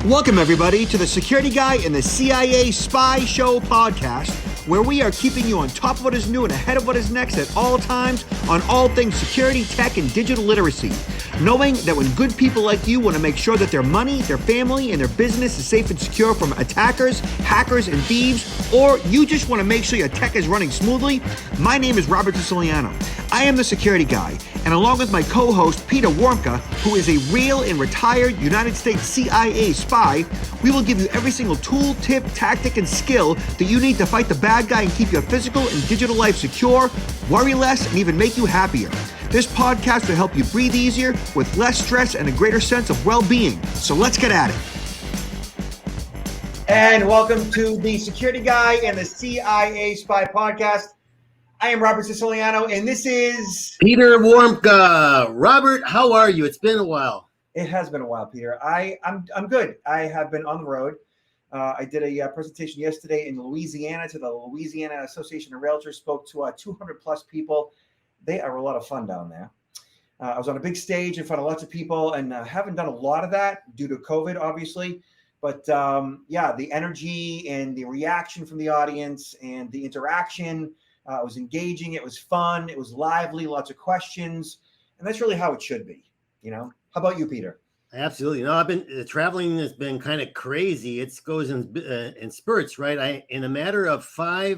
Welcome, everybody, to the Security Guy and the CIA Spy Show podcast, where we are keeping you on top of what is new and ahead of what is next at all times on all things security, tech, and digital literacy. Knowing that when good people like you want to make sure that their money, their family, and their business is safe and secure from attackers, hackers, and thieves, or you just want to make sure your tech is running smoothly, my name is Robert Siciliano. I am the Security Guy, and along with my co-host, Peter Warmka, who is a real and retired United States CIA spy, we will give you every single tool, tip, tactic, and skill that you need to fight the bad guy and keep your physical and digital life secure, worry less, and even make you happier. This podcast will help you breathe easier with less stress and a greater sense of well-being. So let's get at it. And welcome to the Security Guy and the CIA Spy podcast. I am Robert Siciliano, and this is Peter Warmka. Robert, how are you? It's been a while. It has been a while, Peter. I'm good. I have been on the road. I did a presentation yesterday in Louisiana to the Louisiana Association of Realtors. Spoke to 200 plus people. They are a lot of fun down there. I was on a big stage in front of lots of people, and haven't done a lot of that due to COVID, obviously. But yeah, the energy and the reaction from the audience and the interaction. It was engaging. It was fun. It was lively. Lots of questions, and that's really how it should be. You know. How about you, Peter? Absolutely. No, I've been traveling has been kind of crazy. It goes in spurts, right? In a matter of 4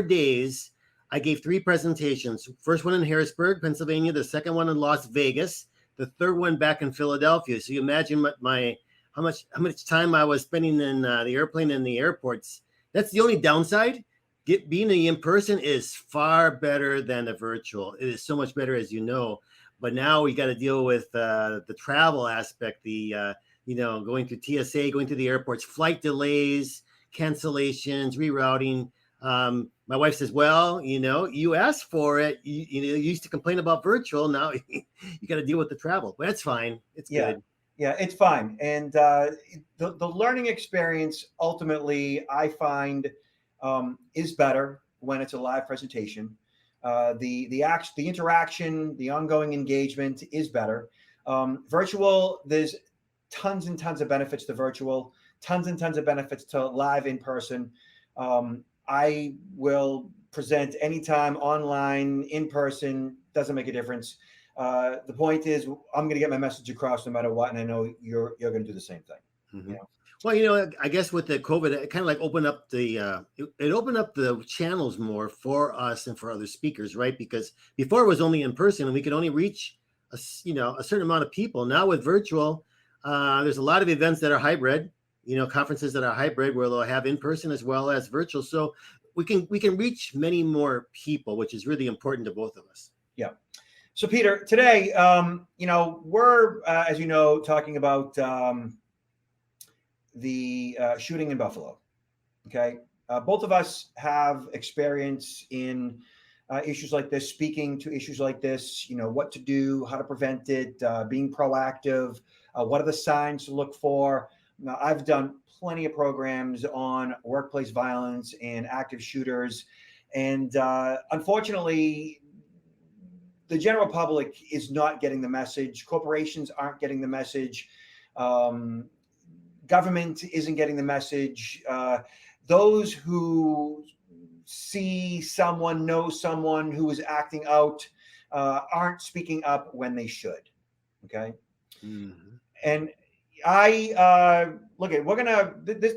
days, I gave 3 presentations. First one in Harrisburg, Pennsylvania. The second one in Las Vegas. The third one back in Philadelphia. So you imagine how much time I was spending in the airplane and the airports. That's the only downside. Being in person is far better than the virtual. It is so much better, as you know. But now we got to deal with the travel aspect, going through TSA, going through the airports, flight delays, cancellations, rerouting. My wife says, well, you asked for it. You used to complain about virtual. Now you got to deal with the travel. But that's fine. It's good. Yeah, it's fine. And the learning experience, ultimately, I find is better when it's a live presentation. The interaction, the ongoing engagement is better. Virtual, there's tons and tons of benefits to virtual, tons and tons of benefits to live in person. I will present anytime, online, in person, doesn't make a difference. The point is, I'm going to get my message across no matter what, and I know you're going to do the same thing. Mm-hmm. You know? Well, I guess with the COVID, it kind of like opened up it opened up the channels more for us and for other speakers, right? Because before it was only in person and we could only reach a certain amount of people. Now with virtual, there's a lot of events that are hybrid, conferences that are hybrid where they'll have in person as well as virtual. So we can reach many more people, which is really important to both of us. Yeah. So Peter, today, we're, as you know, talking about the shooting in Buffalo. Okay. Both of us have experience in issues like this, speaking to issues like this, what to do, how to prevent it, being proactive, what are the signs to look for. Now, I've done plenty of programs on workplace violence and active shooters. And unfortunately, the general public is not getting the message. Corporations aren't getting the message. Government isn't getting the message. Those who see someone, know someone who is acting out, aren't speaking up when they should. Okay. Mm-hmm. And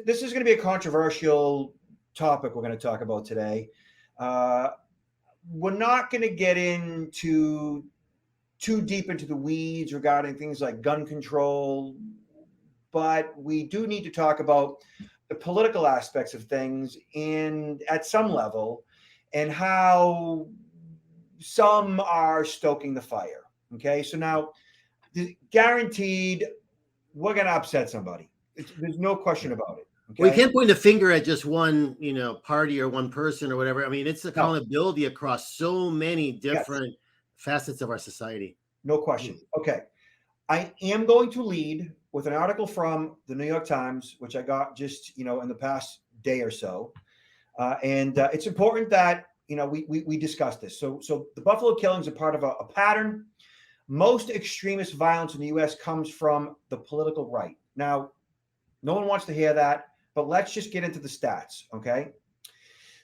this is going to be a controversial topic we're going to talk about today. We're not going to get into too deep into the weeds regarding things like gun control, but we do need to talk about the political aspects of things and at some level and how some are stoking the fire. Okay. So now guaranteed we're going to upset somebody. There's no question about it. Okay? We can't point a finger at just one, party or one person or whatever. I mean, it's accountability across so many different facets of our society. No question. Okay. I am going to lead with an article from the New York Times, which I got just, in the past day or so. And it's important that, we discuss this. So the Buffalo killings are part of a pattern most extremist violence in the U.S. comes from the political right. Now, no one wants to hear that, but let's just get into the stats, okay?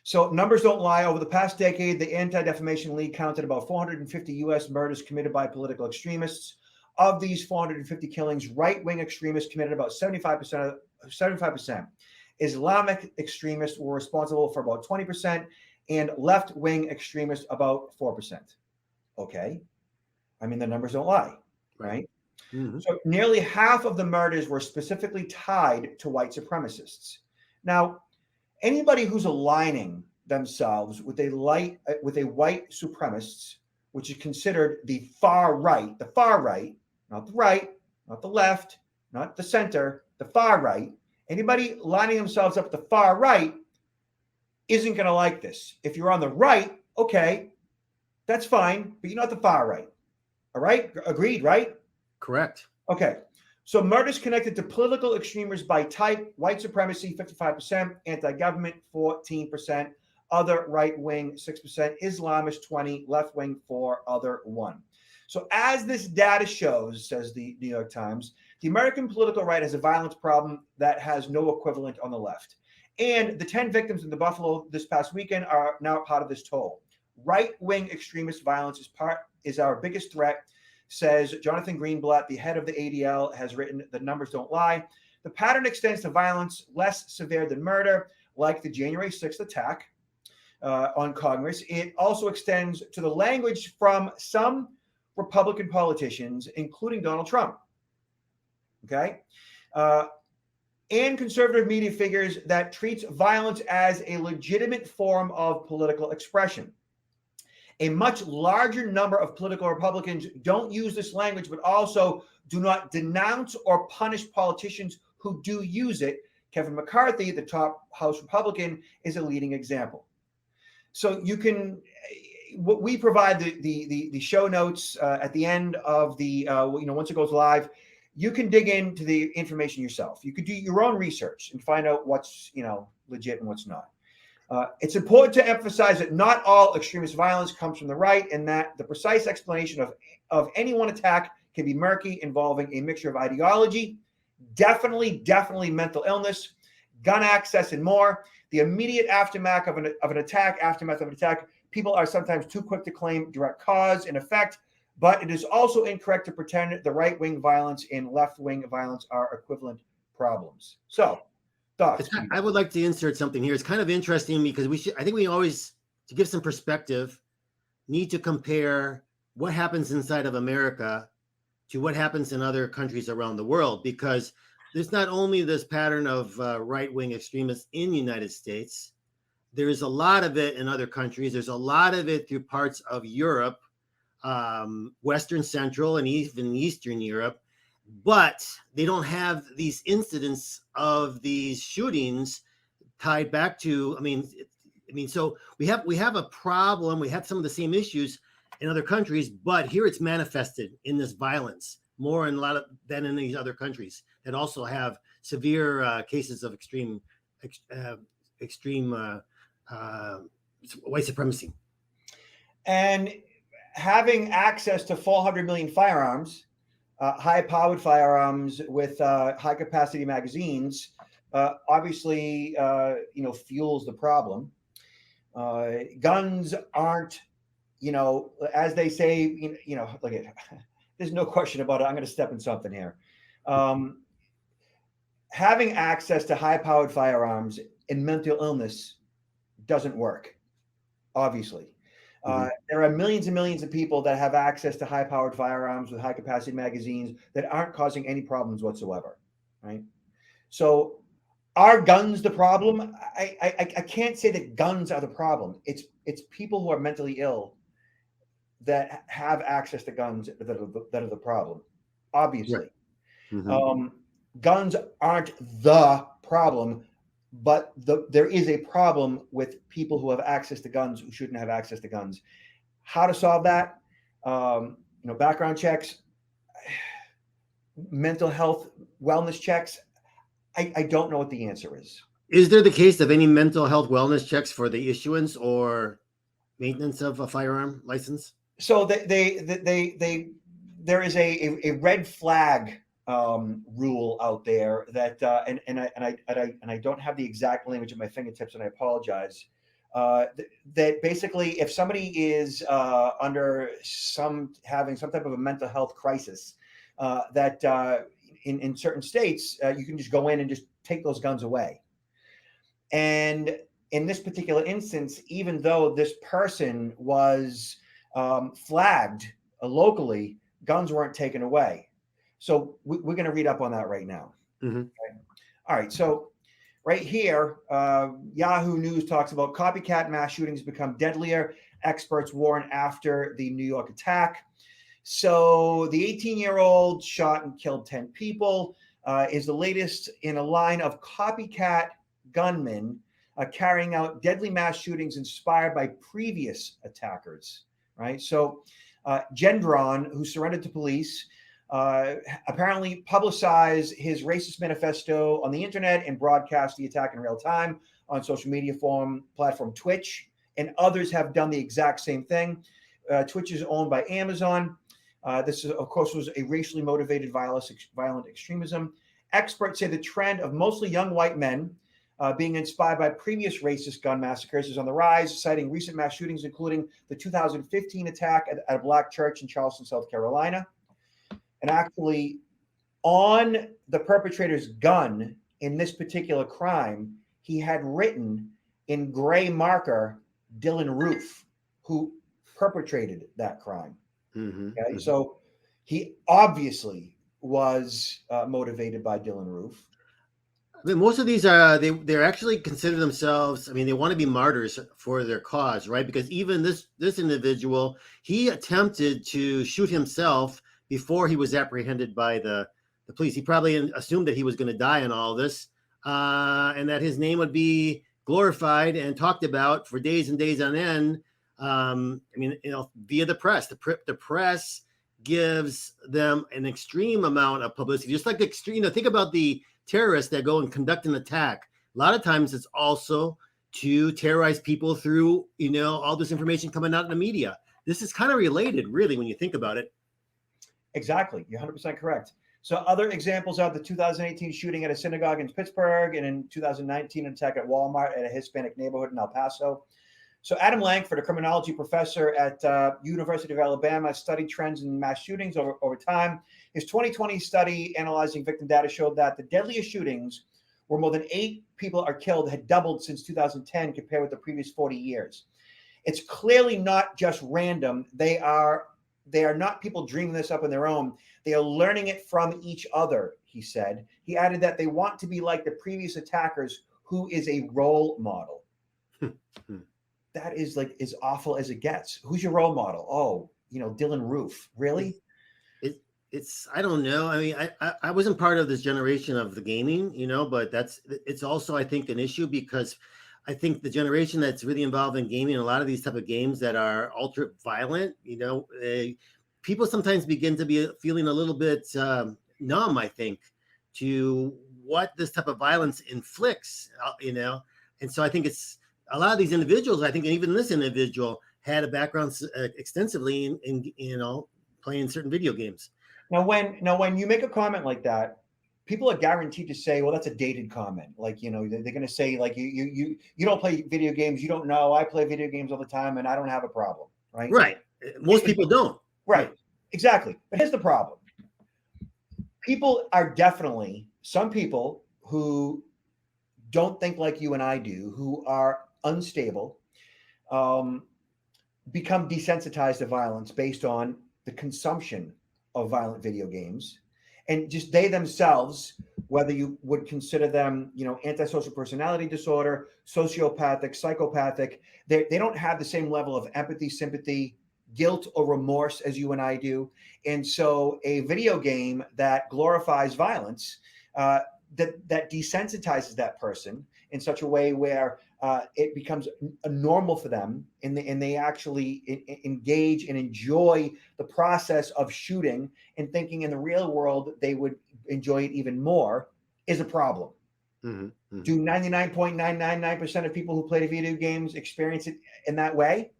So numbers don't lie. Over the past decade, the Anti-Defamation League counted about 450 U.S. murders committed by political extremists. Of these 450 killings, right-wing extremists committed about 75%. Islamic extremists were responsible for about 20%, and left-wing extremists about 4%. Okay? I mean, the numbers don't lie, right? Mm-hmm. So nearly half of the murders were specifically tied to white supremacists. Now, anybody who's aligning themselves with a white supremacist, which is considered the far right, not the right, not the left, not the center, the far right, anybody lining themselves up with the far right isn't going to like this. If you're on the right, okay, that's fine, but you're not the far right. All right? Agreed, right? Correct. Okay. So murders connected to political extremism by type: white supremacy, 55%, anti-government, 14%, other right-wing, 6%, Islamist, 20%, left-wing, 4%, other, 1%. So as this data shows, says the New York Times, the American political right has a violence problem that has no equivalent on the left. And the 10 victims in the Buffalo this past weekend are now part of this toll. Right-wing extremist violence is our biggest threat, says Jonathan Greenblatt, the head of the ADL, has written. The numbers don't lie. The pattern extends to violence less severe than murder, like the January 6th attack on Congress. It also extends to the language from some Republican politicians, including Donald Trump. Okay? And conservative media figures that treats violence as a legitimate form of political expression. A much larger number of political Republicans don't use this language, but also do not denounce or punish politicians who do use it. Kevin McCarthy, the top House Republican, is a leading example. So you can, we provide the show notes at the end of the, once it goes live. You can dig into the information yourself. You could do your own research and find out what's, legit and what's not. It's important to emphasize that not all extremist violence comes from the right, and that the precise explanation of any one attack can be murky, involving a mixture of ideology, definitely mental illness, gun access, and more. The immediate aftermath of an attack, people are sometimes too quick to claim direct cause and effect, but it is also incorrect to pretend the right-wing violence and left-wing violence are equivalent problems. So, thoughts? I would like to insert something here. It's kind of interesting because I think we always, to give some perspective, need to compare what happens inside of America to what happens in other countries around the world, because there's not only this pattern of right-wing extremists in the United States, there's a lot of it in other countries. There's a lot of it through parts of Europe, Western, Central, and even Eastern Europe. But they don't have these incidents of these shootings tied back to, so we have a problem. We have some of the same issues in other countries, but here it's manifested in this violence more in than in these other countries that also have severe cases of extreme white supremacy. And having access to 400 million firearms, high-powered firearms with high-capacity magazines, obviously, fuels the problem. Guns aren't, as they say, look at, there's no question about it. I'm going to step in something here. Having access to high-powered firearms in mental illness doesn't work, obviously. There are millions and millions of people that have access to high-powered firearms with high-capacity magazines that aren't causing any problems whatsoever, right? So are guns the problem? I can't say that guns are the problem. It's people who are mentally ill that have access to guns that are the problem, obviously. Right. Guns aren't the problem, but there is a problem with people who have access to guns who shouldn't have access to guns. How to solve that? Background checks, mental health, wellness checks. I don't know what the answer is. Is there the case of any mental health wellness checks for the issuance or maintenance of a firearm license? So they there is a red flag rule out there that and I don't have the exact language at my fingertips, and I apologize. That basically, if somebody is under having some type of a mental health crisis, that in certain states you can just go in and just take those guns away. And in this particular instance, even though this person was flagged locally, guns weren't taken away. So we're going to read up on that right now. Mm-hmm. Okay. All right. So right here, Yahoo News talks about copycat mass shootings become deadlier. Experts warn after the New York attack. So the 18-year-old shot and killed 10 people is the latest in a line of copycat gunmen carrying out deadly mass shootings inspired by previous attackers, right? So Gendron, who surrendered to police, apparently publicized his racist manifesto on the internet and broadcast the attack in real time on social media platform Twitch, and others have done the exact same thing. Twitch is owned by Amazon. This, of course, was a racially motivated violent extremism. Experts say the trend of mostly young white men being inspired by previous racist gun massacres is on the rise, citing recent mass shootings, including the 2015 attack at a black church in Charleston, South Carolina. And actually, on the perpetrator's gun in this particular crime, he had written in gray marker, Dylan Roof, who perpetrated that crime. Mm-hmm. Okay? Mm-hmm. So he obviously was motivated by Dylan Roof. I mean, most of these are they're actually consider themselves. I mean, they want to be martyrs for their cause, right? Because even this individual, he attempted to shoot himself before he was apprehended by the police. He probably assumed that he was going to die in all this, and that his name would be glorified and talked about for days and days on end. I mean, via the press. The press gives them an extreme amount of publicity, just like extreme. Think about the terrorists that go and conduct an attack. A lot of times it's also to terrorize people through, all this information coming out in the media. This is kind of related, really, when you think about it. Exactly. You're 100% correct. So other examples are the 2018 shooting at a synagogue in Pittsburgh, and in 2019, an attack at Walmart at a Hispanic neighborhood in El Paso. So Adam Langford, a criminology professor at University of Alabama, studied trends in mass shootings over time. His 2020 study analyzing victim data showed that the deadliest shootings, where more than 8 people are killed, had doubled since 2010 compared with the previous 40 years. It's clearly not just random. They are not people dreaming this up on their own. They are learning it from each other, he said. He added that they want to be like the previous attackers, who is a role model. That is like as awful as it gets. Who's your role model? Oh, Dylan Roof. Really? It's I don't know. I mean, I wasn't part of this generation of the gaming, but it's also, I think, an issue, because I think the generation that's really involved in gaming, a lot of these type of games that are ultra violent, people sometimes begin to be feeling a little bit numb, I think, to what this type of violence inflicts, and so I think it's a lot of these individuals. I think even this individual had a background extensively in playing certain video games. Now, when you make a comment like that, people are guaranteed to say, well, that's a dated comment. Like, they're going to say, like, you don't play video games. You don't know. I play video games all the time and I don't have a problem. Right. Right. Most people don't. Right. Exactly. But here's the problem. People are definitely some people who don't think like you and I do, who are unstable, become desensitized to violence based on the consumption of violent video games. And just they themselves, whether you would consider them, antisocial personality disorder, sociopathic, psychopathic, they don't have the same level of empathy, sympathy, guilt, or remorse as you and I do. And so a video game that glorifies violence, that desensitizes that person in such a way where it becomes a normal for them, and they actually engage and enjoy the process of shooting and thinking in the real world they would enjoy it even more, is a problem. Mm-hmm. Mm-hmm. Do 99.999% of people who play video games experience it in that way?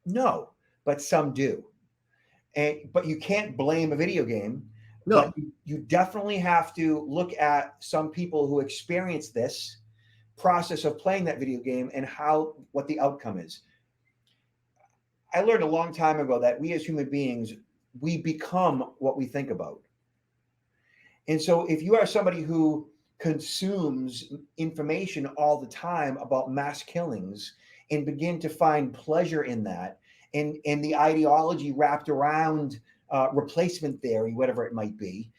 No, but some do. But you can't blame a video game. No. But you definitely have to look at some people who experience this process of playing that video game and what the outcome is. I learned a long time ago that we as human beings, we become what we think about. And so if you are somebody who consumes information all the time about mass killings and begin to find pleasure in that, and the ideology wrapped around replacement theory, whatever it might be,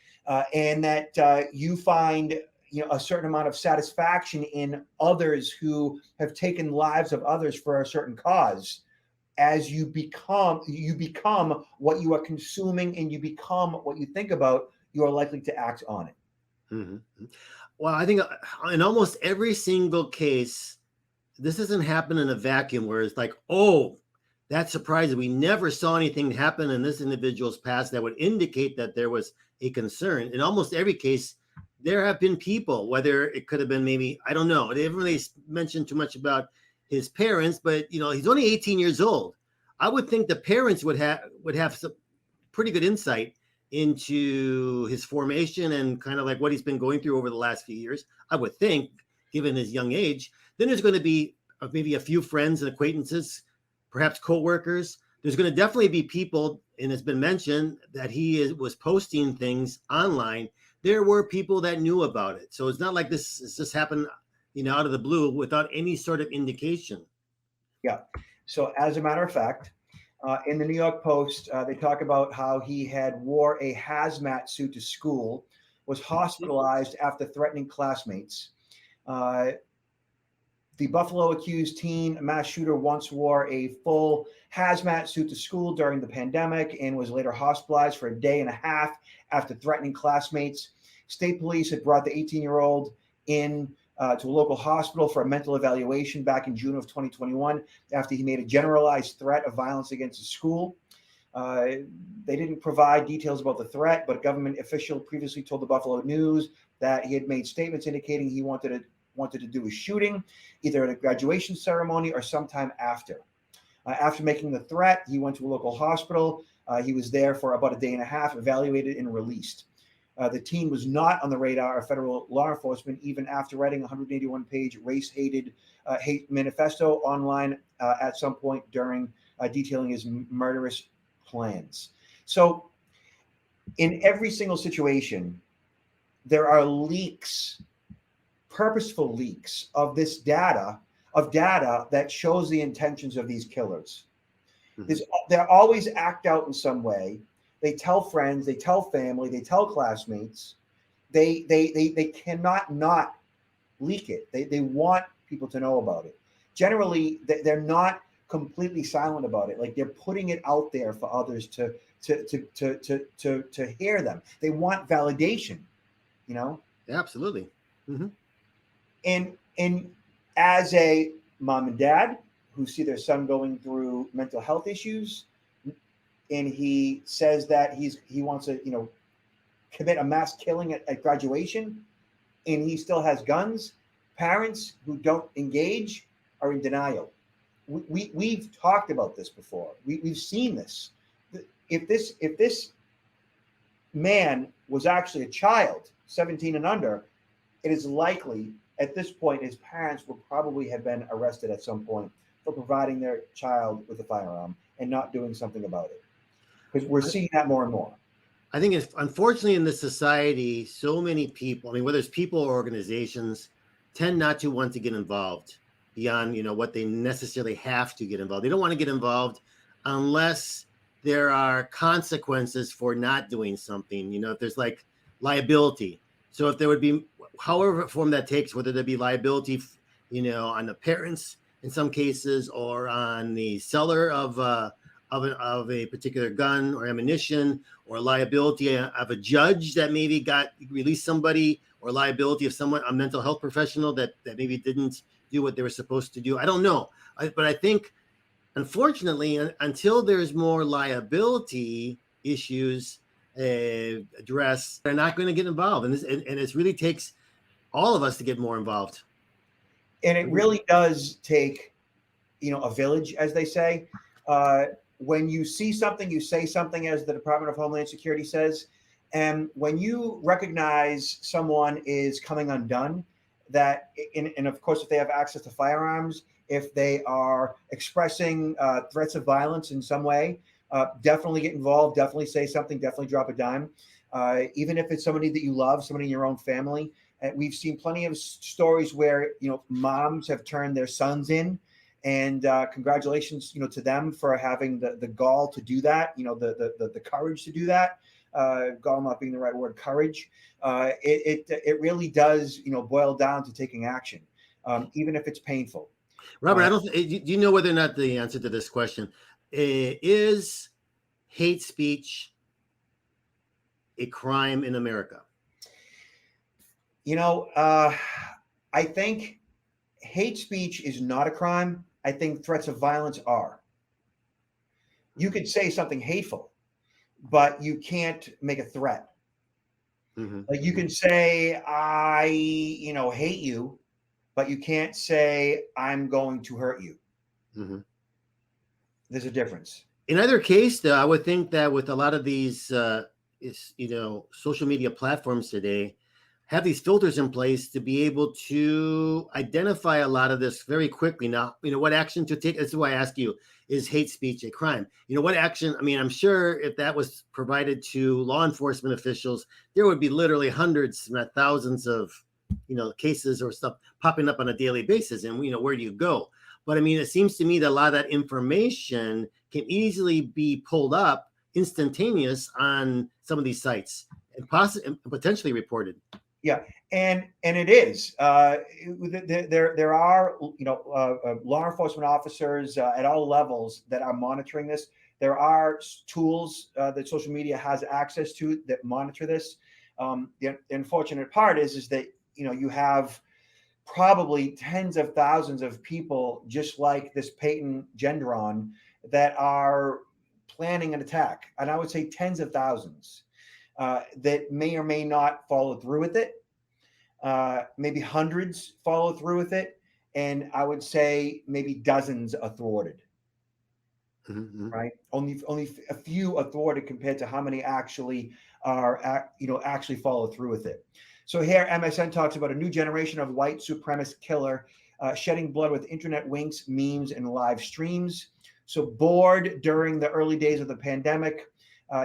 and that you find a certain amount of satisfaction in others who have taken lives of others for a certain cause, as you become what you are consuming and you become what you think about, you are likely to act on it. Mm-hmm. Well, I think in almost every single case, this doesn't happen in a vacuum where it's like, oh, that's surprising. We never saw anything happen in this individual's past that would indicate that there was a concern. In almost every case, there have been people, whether it could have been maybe, I don't know, they haven't really mentioned too much about his parents, but he's only 18 years old. I would think the parents would have some pretty good insight into his formation and kind of like what he's been going through over the last few years. I would think, given his young age. Then there's going to be maybe a few friends and acquaintances, perhaps co-workers. There's going to definitely be people, and it's been mentioned that he was posting things online. There were people that knew about it. So it's not like this just happened, out of the blue without any sort of indication. Yeah. So as a matter of fact, in the New York Post, they talk about how he had wore a hazmat suit to school, was hospitalized after threatening classmates. The Buffalo accused teen mass shooter once wore a full hazmat suit to school during the pandemic and was later hospitalized for a day and a half after threatening classmates. State police had brought the 18-year-old in to a local hospital for a mental evaluation back in June of 2021 after he made a generalized threat of violence against the school. They didn't provide details about the threat, but a government official previously told the Buffalo News that he had made statements indicating he wanted to do a shooting, either at a graduation ceremony or sometime after. After making the threat, he went to a local hospital. He was there for about a day and a half, evaluated and released. The teen was not on the radar of federal law enforcement, even after writing a 181-page race-hated hate manifesto online at some point during detailing his murderous plans. So in every single situation, there are leaks, purposeful leaks of this data that shows the intentions of these killers. Mm-hmm. They always act out in some way. They tell friends, they tell family, they tell classmates. They cannot not leak it. They want people to know about it. Generally, they're not completely silent about it. Like, they're putting it out there for others to hear them. They want validation, Absolutely. Mm-hmm. And as a mom and dad who see their son going through mental health issues, and he says that he wants to, commit a mass killing at graduation, and he still has guns, parents who don't engage are in denial. We've talked about this before. We've seen this. If this man was actually a child, 17 and under, it is likely at this point his parents would probably have been arrested at some point for providing their child with a firearm and not doing something about it. Because we're seeing that more and more. I think unfortunately in this society, so many people, whether it's people or organizations, tend not to want to get involved beyond, what they necessarily have to get involved. They don't want to get involved unless there are consequences for not doing something, if there's like liability. So if there would be, however form that takes, whether there be liability, on the parents in some cases, or on the seller of a particular gun or ammunition, or liability of a judge that maybe released somebody, or liability of someone, a mental health professional that maybe didn't do what they were supposed to do. I don't know. But I think, unfortunately, until there's more liability issues addressed, they're not going to get involved. And it really takes all of us to get more involved. And it really does take, a village, as they say. when you see something, you say something, as the Department of Homeland Security says. And when you recognize someone is coming undone, that, and of course, if they have access to firearms, if they are expressing threats of violence in some way, definitely get involved, definitely say something, definitely drop a dime. Even if it's somebody that you love, somebody in your own family. We've seen plenty of stories where, moms have turned their sons in, and congratulations, to them for having the gall to do that, the courage to do that. Gall not being the right word, courage. It really does, boil down to taking action, even if it's painful. Robert, do you know whether or not the answer to this question is hate speech a crime in America? I think hate speech is not a crime. I think threats of violence are. You could say something hateful, but you can't make a threat. Mm-hmm. Like you can say, I, hate you, but you can't say, I'm going to hurt you. Mm-hmm. There's a difference. In either case, though, I would think that with a lot of these, social media platforms today, have these filters in place to be able to identify a lot of this very quickly. Now, what action to take. That's why I ask you, is hate speech a crime? What action? I mean, I'm sure if that was provided to law enforcement officials, there would be literally hundreds, if not thousands of, cases or stuff popping up on a daily basis. And, where do you go? But I mean, it seems to me that a lot of that information can easily be pulled up instantaneous on some of these sites and potentially reported. Yeah, and it is. There are law enforcement officers at all levels that are monitoring this. There are tools that social media has access to that monitor this. The unfortunate part is that you have probably tens of thousands of people just like this Payton Gendron that are planning an attack, and I would say tens of thousands. That may or may not follow through with it. Maybe hundreds follow through with it. And I would say maybe dozens are thwarted. Mm-hmm. Right? Only a few are thwarted compared to how many actually are, actually follow through with it. So here, MSN talks about a new generation of white supremacist killer shedding blood with internet winks, memes, and live streams. So bored during the early days of the pandemic,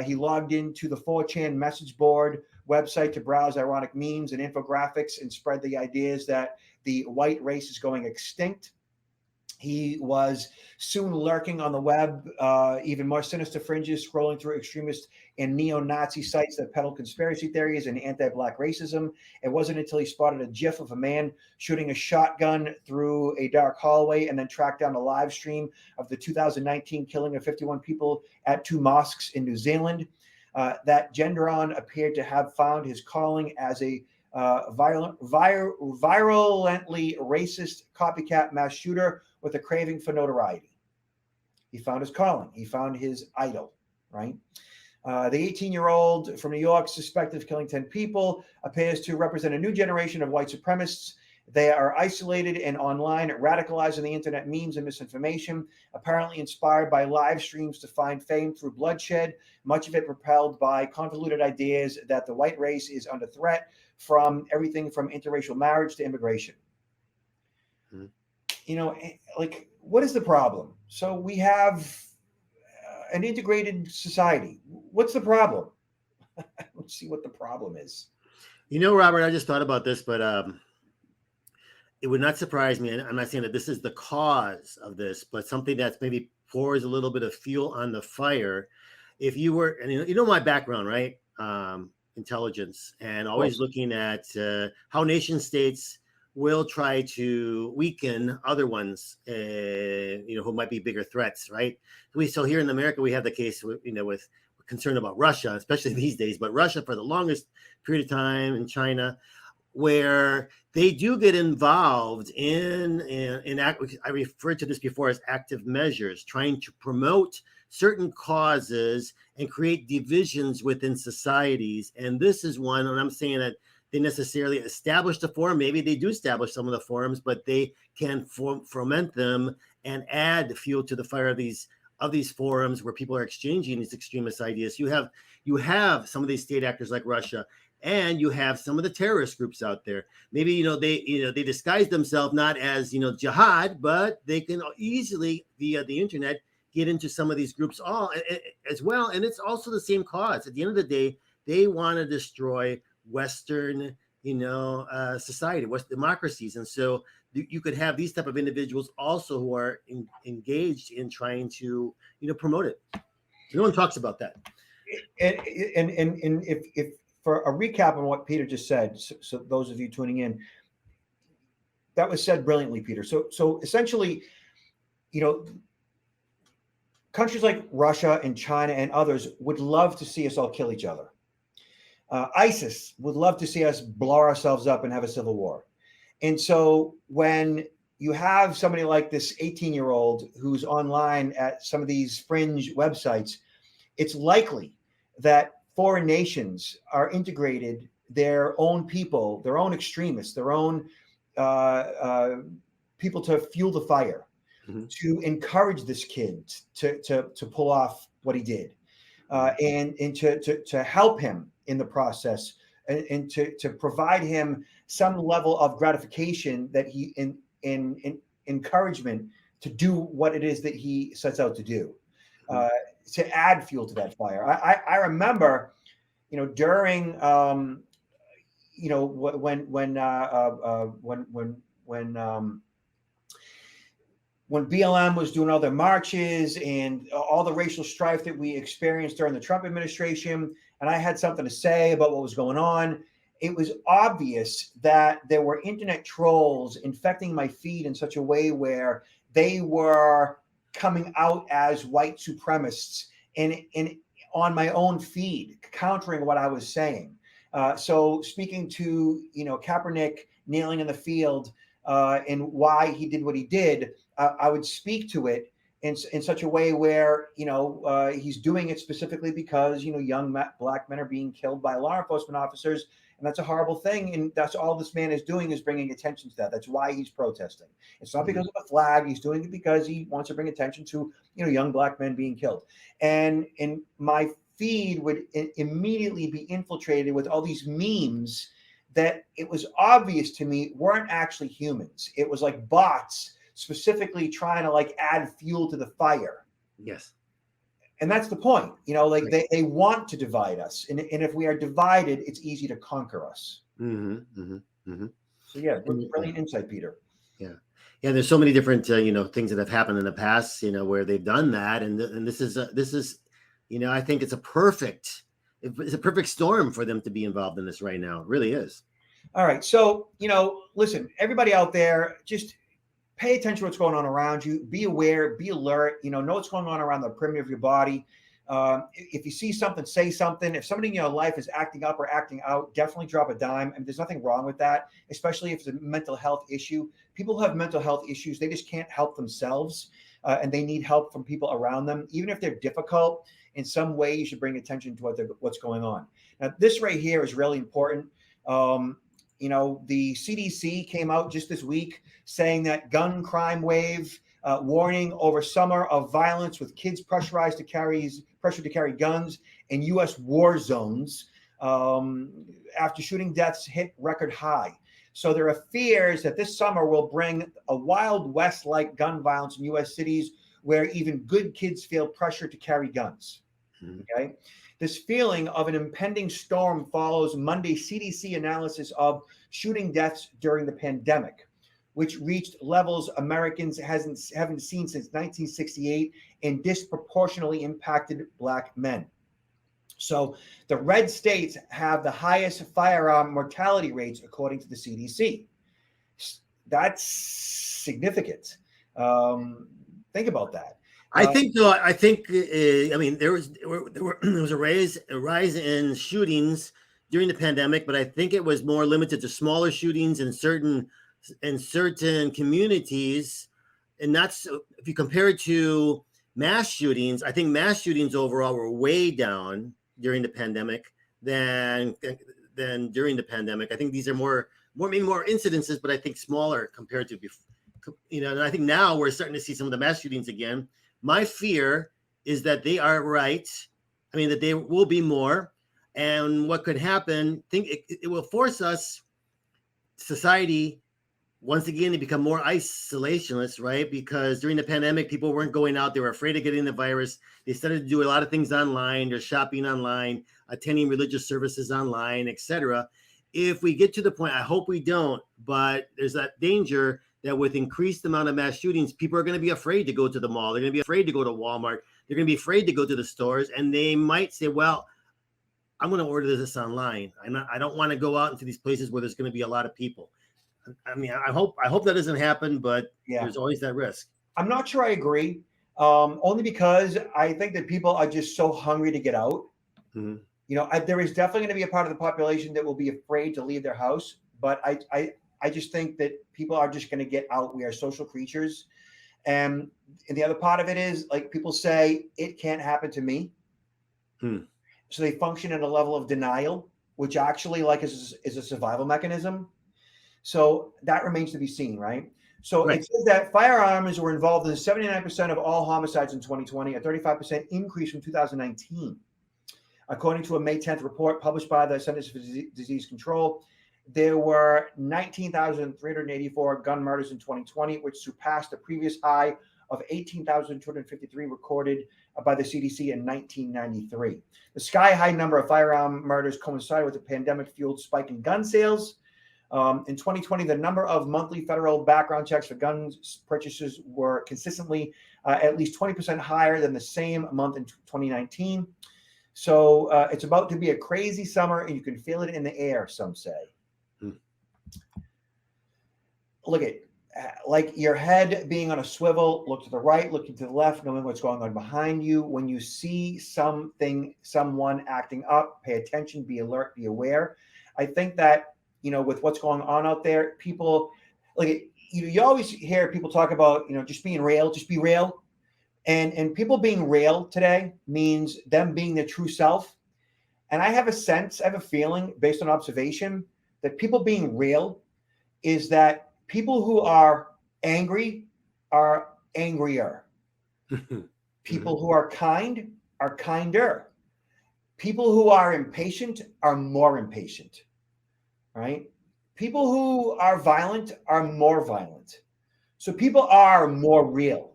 he logged into the 4chan message board website to browse ironic memes and infographics and spread the ideas that the white race is going extinct. He was soon lurking on the web, even more sinister fringes, scrolling through extremist and neo-Nazi sites that peddle conspiracy theories and anti-Black racism. It wasn't until he spotted a GIF of a man shooting a shotgun through a dark hallway and then tracked down a live stream of the 2019 killing of 51 people at 2 mosques in New Zealand. That Gendron appeared to have found his calling as a virulently racist copycat mass shooter with a craving for notoriety. He found his calling. He found his idol, right? The 18-year-old from New York, suspected of killing 10 people, appears to represent a new generation of white supremacists. They are isolated and online, radicalized on the internet memes and misinformation, apparently inspired by live streams to find fame through bloodshed, much of it propelled by convoluted ideas that the white race is under threat from everything from interracial marriage to immigration. Mm-hmm. What is the problem? So we have an integrated society. What's the problem? Let's see what the problem is. Robert, I just thought about this, but it would not surprise me, and I'm not saying that this is the cause of this, but something that's maybe pours a little bit of fuel on the fire. If you were, and my background, right? Intelligence, and always looking at how nation states will try to weaken other ones, who might be bigger threats, right? So here in America, we have the case, with concern about Russia, especially these days, but Russia for the longest period of time, and China, where they do get involved in I referred to this before as active measures, trying to promote certain causes and create divisions within societies. And this is one, and I'm saying that they necessarily establish the forum. Maybe they do establish some of the forums, but they can foment them and add fuel to the fire of these these forums where people are exchanging these extremist ideas. You have some of these state actors like Russia, and you have some of the terrorist groups out there. Maybe they disguise themselves not as jihad, but they can easily via the internet get into some of these groups all as well. And it's also the same cause. At the end of the day, they want to destroy Western society, West democracies, and so you could have these type of individuals also who are engaged in trying to promote it. No one talks about that. And if for a recap on what Peter just said, so those of you tuning in, that was said brilliantly, Peter. So essentially, countries like Russia and China and others would love to see us all kill each other. ISIS would love to see us blow ourselves up and have a civil war. And so when you have somebody like this 18-year-old who's online at some of these fringe websites, it's likely that foreign nations are integrated their own people, their own extremists, their own people to fuel the fire, to encourage this kid to pull off what he did, and to help him in the process, and to provide him some level of gratification that he in encouragement to do what it is that he sets out to do, to add fuel to that fire. I remember, during when BLM was doing all their marches and all the racial strife that we experienced during the Trump administration, and I had something to say about what was going on, it was obvious that there were internet trolls infecting my feed in such a way where they were coming out as white supremacists and on my own feed, countering what I was saying. So speaking to, Kaepernick kneeling in the field and why he did what he did, I would speak to it in such a way where, he's doing it specifically because, young black men are being killed by law enforcement officers. And that's a horrible thing. And that's all this man is doing, is bringing attention to that. That's why he's protesting. It's not because of the flag. He's doing it because he wants to bring attention to, young black men being killed. And my feed would immediately be infiltrated with all these memes that it was obvious to me weren't actually humans. It was like bots specifically trying to add fuel to the fire. Yes. And that's the point, they want to divide us. And if we are divided, it's easy to conquer us. So yeah, brilliant insight, Peter. Yeah. There's so many different, things that have happened in the past, where they've done that. And this is, I think it's a perfect storm for them to be involved in this right now. It really is. All right. So, listen, everybody out there, just pay attention to what's going on around you. Be aware, be alert, know what's going on around the perimeter of your body. If you see something, say something. If somebody in your life is acting up or acting out, definitely drop a dime. And there's nothing wrong with that, especially if it's a mental health issue. People who have mental health issues, they just can't help themselves, and they need help from people around them. Even if they're difficult, in some way, you should bring attention to what's going on. Now, this right here is really important. The CDC came out just this week saying that gun crime wave, warning over summer of violence with kids pressured to carry guns in U.S. war zones after shooting deaths hit record high. So there are fears that this summer will bring a Wild West-like gun violence in U.S. cities where even good kids feel pressure to carry guns. Okay. This feeling of an impending storm follows Monday's CDC analysis of shooting deaths during the pandemic, which reached levels Americans haven't seen since 1968 and disproportionately impacted Black men. So the red states have the highest firearm mortality rates, according to the CDC. That's significant. Think about that. I think there was a rise in shootings during the pandemic, but I think it was more limited to smaller shootings in certain communities, and that's, if you compare it to mass shootings, I think mass shootings overall were way down during the pandemic than during the pandemic. I think these are more incidences, but I think smaller compared to before. And I think now we're starting to see some of the mass shootings again, My fear is that they are right. I mean, that there will be more. And what could happen, it will force us, society, once again, to become more isolationist, right? Because during the pandemic, people weren't going out. They were afraid of getting the virus. They started to do a lot of things online. They're shopping online, attending religious services online, etc. If we get to the point, I hope we don't, but there's that danger that with increased amount of mass shootings, people are going to be afraid to go to the mall. They're going to be afraid to go to Walmart. They're going to be afraid to go to the stores. And they might say, well, I'm going to order this online. I don't want to go out into these places where there's going to be a lot of people. I mean, I hope that doesn't happen, but there's always that risk. I'm not sure I agree, only because I think that people are just so hungry to get out. Mm-hmm. You know, there is definitely going to be a part of the population that will be afraid to leave their house, but I just think that people are just going to get out. We are social creatures, and the other part of it is, like, people say it can't happen to me, so they function at a level of denial, which actually, like, is a survival mechanism. So that remains to be seen, right? So It says that firearms were involved in 79% of all homicides in 2020, a 35% increase from 2019. According to a May 10th report published by the Centers for Disease Control, there were 19,384 gun murders in 2020, which surpassed the previous high of 18,253 recorded by the CDC in 1993. The sky-high number of firearm murders coincided with the pandemic-fueled spike in gun sales. In 2020, the number of monthly federal background checks for guns purchases were consistently at least 20% higher than the same month in 2019. So it's about to be a crazy summer, and you can feel it in the air, some say. Look at, like, your head being on a swivel, look to the right, looking to the left, knowing what's going on behind you. When you see someone acting up, pay attention, be alert, be aware. I think that, you know, with what's going on out there, people, like, you always hear people talk about, you know, just being real, just be real. And people being real today means them being their true self. And I have a feeling based on observation that people being real is that people who are angry are angrier. People who are kind are kinder. People who are impatient are more impatient. Right? People who are violent are more violent. So people are more real.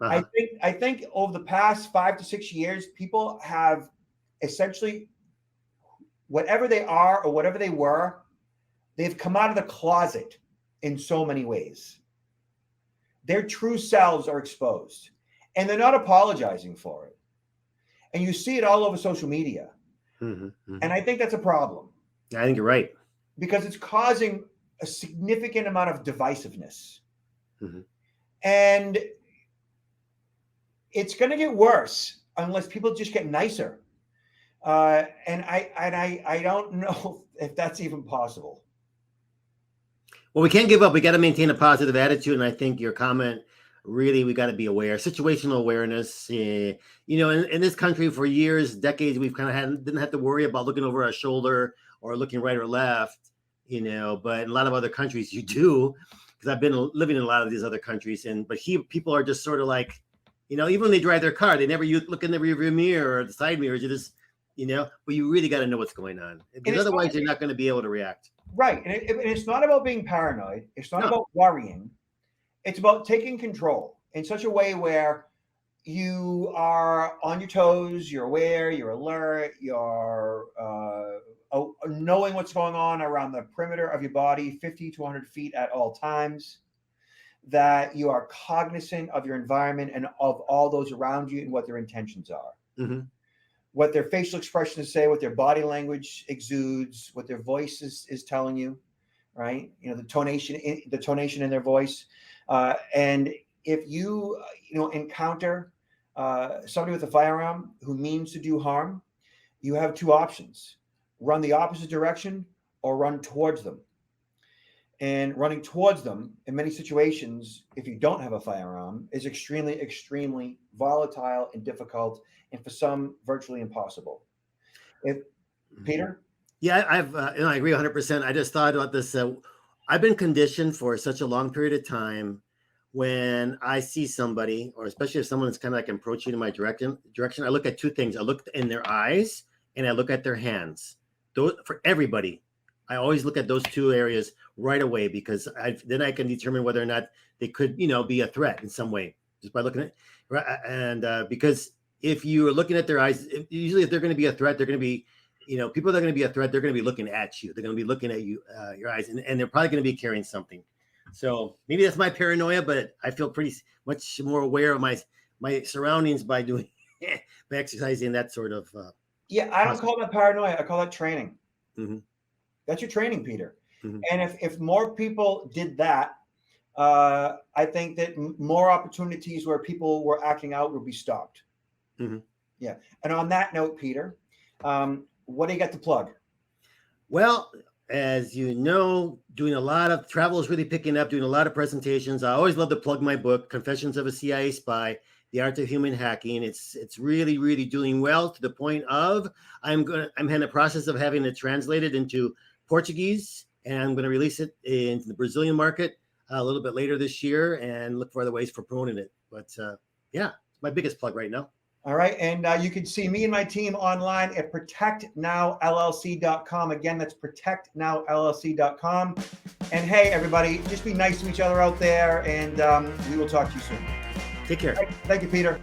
I think over the past 5 to 6 years, people have essentially, whatever they are or whatever they were, they've come out of the closet in so many ways. Their true selves are exposed, and they're not apologizing for it. And you see it all over social media. And I think that's a problem. I think you're right. Because it's causing a significant amount of divisiveness. And it's going to get worse unless people just get nicer. And I don't know if that's even possible. Well, we can't give up. We got to maintain a positive attitude. And I think your comment, really, we got to be aware. Situational awareness. You know, in this country for years, decades, we've kind of didn't have to worry about looking over our shoulder or looking right or left, you know, but in a lot of other countries you do, because I've been living in a lot of these other countries. People are just sort of like, you know, even when they drive their car, they never look in the rearview mirror or the side mirrors. You just, you know, but you really got to know what's going on, because otherwise you're not going to be able to react. Right. And it's not about being paranoid. It's not about worrying. It's about taking control in such a way where you are on your toes, you're aware, you're alert, you're knowing what's going on around the perimeter of your body, 50 to 100 feet at all times, that you are cognizant of your environment and of all those around you and what their intentions are. What their facial expressions say, what their body language exudes, what their voice is telling you, right? You know, the tonation in their voice. And if you encounter somebody with a firearm who means to do harm, you have two options: run the opposite direction or run towards them. And running towards them, in many situations, if you don't have a firearm, is extremely, extremely volatile and difficult, and for some, virtually impossible. Peter? Yeah, I agree 100%. I just thought about this. I've been conditioned for such a long period of time when I see somebody, or especially if someone's kind of like approaching in my direction, I look at two things. I look in their eyes and I look at their hands. Those, for everybody, I always look at those two areas right away, because then I can determine whether or not they could, be a threat in some way just by looking at. And because if you're looking at their eyes, usually if they're going to be a threat, they're going to be, people that are going to be a threat, they're going to be looking at you. They're going to be looking at you, your eyes, and they're probably going to be carrying something. So maybe that's my paranoia, but I feel pretty much more aware of my surroundings by doing by exercising that sort of. Yeah, I don't call that paranoia. I call that training. Mm-hmm. That's your training, Peter. Mm-hmm. And if more people did that, I think that more opportunities where people were acting out would be stopped. Mm-hmm. Yeah. And on that note, Peter, what do you got to plug? Well, as you know, doing a lot of travel is really picking up, doing a lot of presentations. I always love to plug my book, Confessions of a CIA Spy, The Art of Human Hacking. It's really, really doing well, to the point of I'm in the process of having it translated into Portuguese, and I'm going to release it in the Brazilian market a little bit later this year, and look for other ways for promoting it. But yeah, it's my biggest plug right now. All right. And you can see me and my team online at protectnowllc.com. Again, that's protectnowllc.com. And hey, everybody, just be nice to each other out there, and we will talk to you soon. Take care. Thank you, Peter.